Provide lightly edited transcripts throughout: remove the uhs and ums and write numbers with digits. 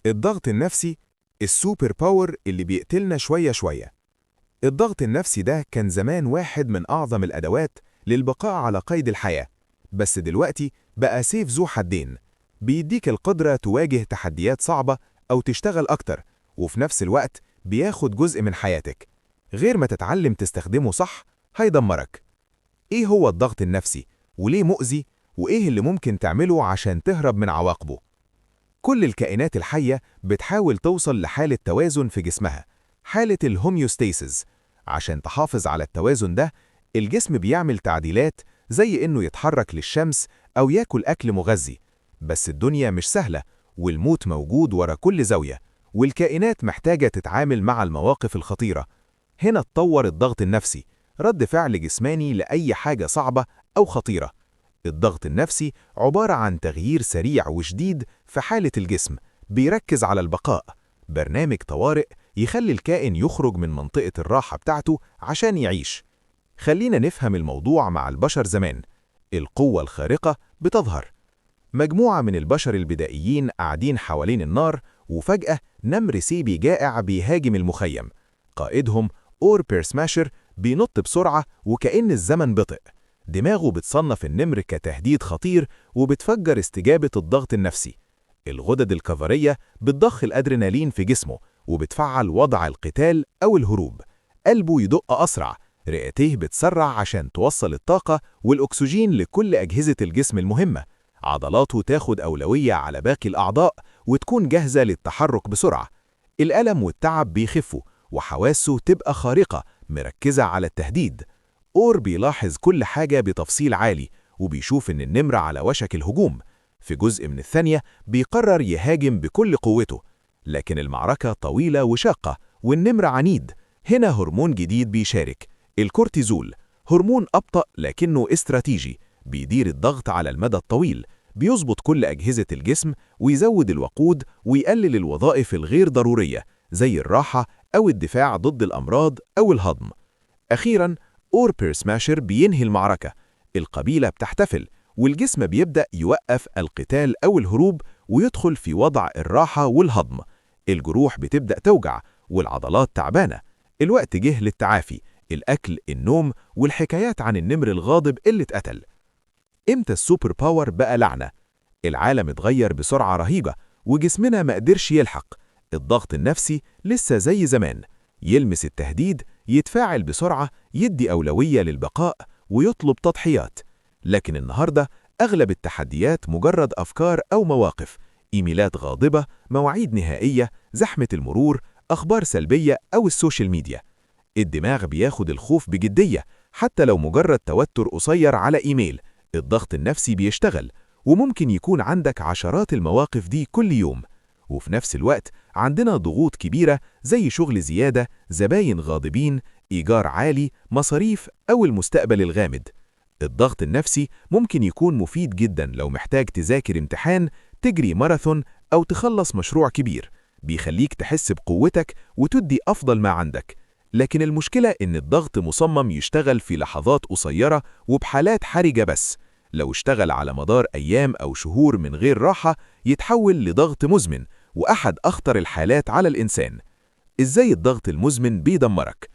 الضغط النفسي السوبر باور اللي بيقتلنا شوية شوية. الضغط النفسي ده كان زمان واحد من أعظم الأدوات للبقاء على قيد الحياة، بس دلوقتي بقى سيف ذو حدين. بيديك القدرة تواجه تحديات صعبة أو تشتغل أكتر، وفي نفس الوقت بياخد جزء من حياتك. غير ما تتعلم تستخدمه صح هيدمرك. إيه هو الضغط النفسي؟ وليه مؤذي؟ وإيه اللي ممكن تعمله عشان تهرب من عواقبه؟ كل الكائنات الحية بتحاول توصل لحالة توازن في جسمها، حالة الهوميوستاسيس. عشان تحافظ على التوازن ده، الجسم بيعمل تعديلات زي إنه يتحرك للشمس أو ياكل أكل مغذي. بس الدنيا مش سهلة، والموت موجود ورا كل زاوية، والكائنات محتاجة تتعامل مع المواقف الخطيرة. هنا اتطور الضغط النفسي، رد فعل جسماني لأي حاجة صعبة أو خطيرة. الضغط النفسي عبارة عن تغيير سريع وشديد في حالة الجسم، بيركز على البقاء. برنامج طوارئ يخلي الكائن يخرج من منطقة الراحة بتاعته عشان يعيش. خلينا نفهم الموضوع مع البشر زمان. القوة الخارقة بتظهر. مجموعة من البشر البدائيين قاعدين حوالين النار، وفجأة نمر سيبي جائع بيهاجم المخيم. قائدهم أور بيرسماشر بينط بسرعة وكأن الزمن بطئ. دماغه بتصنف النمر كتهديد خطير، وبتفجر استجابة الضغط النفسي. الغدد الكظرية بتضخ الأدرينالين في جسمه، وبتفعل وضع القتال أو الهروب. قلبه يدق أسرع، رئتيه بتسرع عشان توصل الطاقة والأكسجين لكل أجهزة الجسم المهمة. عضلاته تاخد أولوية على باقي الأعضاء وتكون جاهزة للتحرك بسرعة. الألم والتعب بيخفوا، وحواسه تبقى خارقة مركزة على التهديد. أور بيلاحظ كل حاجة بتفصيل عالي، وبيشوف إن النمر على وشك الهجوم. في جزء من الثانية بيقرر يهاجم بكل قوته، لكن المعركة طويلة وشاقة والنمر عنيد. هنا هرمون جديد بيشارك، الكورتيزول. هرمون أبطأ لكنه استراتيجي، بيدير الضغط على المدى الطويل، بيظبط كل أجهزة الجسم ويزود الوقود ويقلل الوظائف الغير ضرورية زي الراحة أو الدفاع ضد الأمراض أو الهضم. أخيراً أور بيرسماشر بينهي المعركة. القبيلة بتحتفل، والجسم بيبدأ يوقف القتال أو الهروب ويدخل في وضع الراحة والهضم. الجروح بتبدأ توجع والعضلات تعبانة. الوقت جه للتعافي، الأكل، النوم، والحكايات عن النمر الغاضب اللي اتقتل. إمتى السوبر باور بقى لعنة؟ العالم اتغير بسرعة رهيبة، وجسمنا ما قدرش يلحق. الضغط النفسي لسه زي زمان، يلمس التهديد، يتفاعل بسرعة، يدي أولوية للبقاء، ويطلب تضحيات. لكن النهاردة أغلب التحديات مجرد أفكار أو مواقف، إيميلات غاضبة، مواعيد نهائية، زحمة المرور، أخبار سلبية أو السوشيال ميديا. الدماغ بياخد الخوف بجدية، حتى لو مجرد توتر قصير على إيميل. الضغط النفسي بيشتغل، وممكن يكون عندك عشرات المواقف دي كل يوم. وفي نفس الوقت عندنا ضغوط كبيرة زي شغل زيادة، زباين غاضبين، إيجار عالي، مصاريف، أو المستقبل الغامض. الضغط النفسي ممكن يكون مفيد جدا لو محتاج تذاكر امتحان، تجري ماراثون، أو تخلص مشروع كبير. بيخليك تحس بقوتك وتدي أفضل ما عندك. لكن المشكلة إن الضغط مصمم يشتغل في لحظات قصيرة وبحالات حرجة بس. لو اشتغل على مدار أيام أو شهور من غير راحة يتحول لضغط مزمن، وأحد أخطر الحالات على الإنسان. إزاي الضغط المزمن بيدمرك؟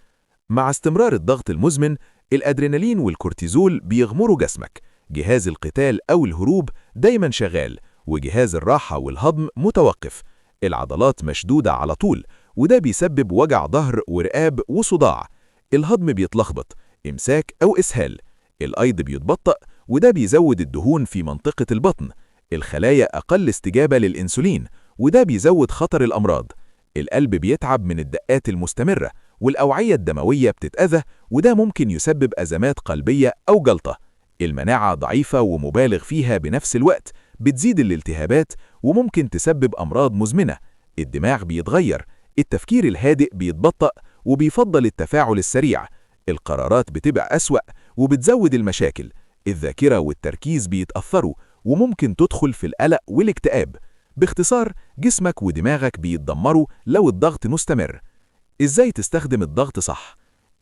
مع استمرار الضغط المزمن، الأدرينالين والكورتيزول بيغمروا جسمك. جهاز القتال أو الهروب دايما شغال، وجهاز الراحة والهضم متوقف. العضلات مشدودة على طول، وده بيسبب وجع ظهر ورقاب وصداع. الهضم بيتلخبط، إمساك أو إسهال. الأيض بيتبطأ، وده بيزود الدهون في منطقة البطن. الخلايا أقل استجابة للإنسولين، وده بيزود خطر الأمراض. القلب بيتعب من الدقات المستمرة، والأوعية الدموية بتتأذى، وده ممكن يسبب أزمات قلبية أو جلطة. المناعة ضعيفة ومبالغ فيها بنفس الوقت، بتزيد الالتهابات وممكن تسبب أمراض مزمنة. الدماغ بيتغير، التفكير الهادئ بيتبطأ وبيفضل التفاعل السريع. القرارات بتبقى أسوأ وبتزود المشاكل. الذاكرة والتركيز بيتأثروا، وممكن تدخل في القلق والاكتئاب. باختصار، جسمك ودماغك بيتدمروا لو الضغط مستمر. إزاي تستخدم الضغط صح؟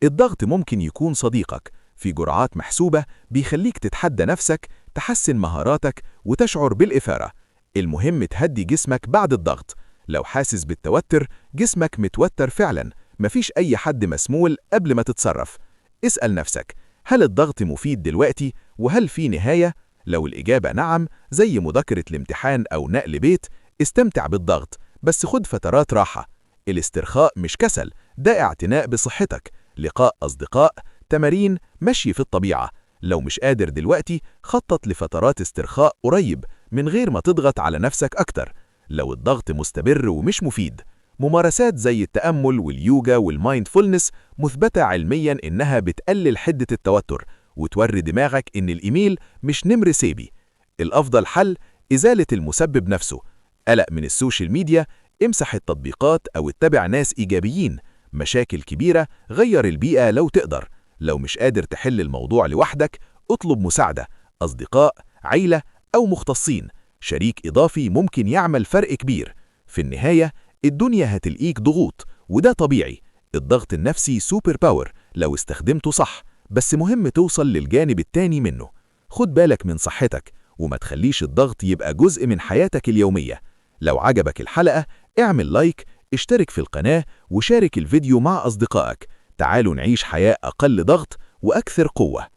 الضغط ممكن يكون صديقك في جرعات محسوبة، بيخليك تتحدى نفسك، تحسن مهاراتك، وتشعر بالإثارة. المهم تهدي جسمك بعد الضغط. لو حاسس بالتوتر، جسمك متوتر فعلا، مفيش أي حد مسمول قبل ما تتصرف. اسأل نفسك، هل الضغط مفيد دلوقتي؟ وهل في نهاية؟ لو الإجابة نعم، زي مذاكرة الامتحان أو نقل بيت، استمتع بالضغط، بس خد فترات راحة. الاسترخاء مش كسل، ده اعتناء بصحتك. لقاء أصدقاء، تمارين، مشي في الطبيعة. لو مش قادر دلوقتي، خطط لفترات استرخاء قريب من غير ما تضغط على نفسك أكتر. لو الضغط مستمر ومش مفيد، ممارسات زي التأمل واليوجا والمايندفولنس مثبتة علمياً إنها بتقلل حدة التوتر وتوري دماغك إن الإيميل مش نمر سيبي. الأفضل حل إزالة المسبب نفسه. قلق من السوشيال ميديا، امسح التطبيقات أو اتبع ناس إيجابيين. مشاكل كبيرة، غير البيئة لو تقدر. لو مش قادر تحل الموضوع لوحدك، اطلب مساعدة، أصدقاء، عيلة أو مختصين. شريك إضافي ممكن يعمل فرق كبير. في النهاية، الدنيا هتلاقيك ضغوط، وده طبيعي. الضغط النفسي سوبر باور لو استخدمته صح، بس مهم توصل للجانب التاني منه. خد بالك من صحتك، وما تخليش الضغط يبقى جزء من حياتك اليومية. لو عجبك الحلقة، اعمل لايك، اشترك في القناة، وشارك الفيديو مع أصدقائك. تعالوا نعيش حياة أقل ضغط وأكثر قوة.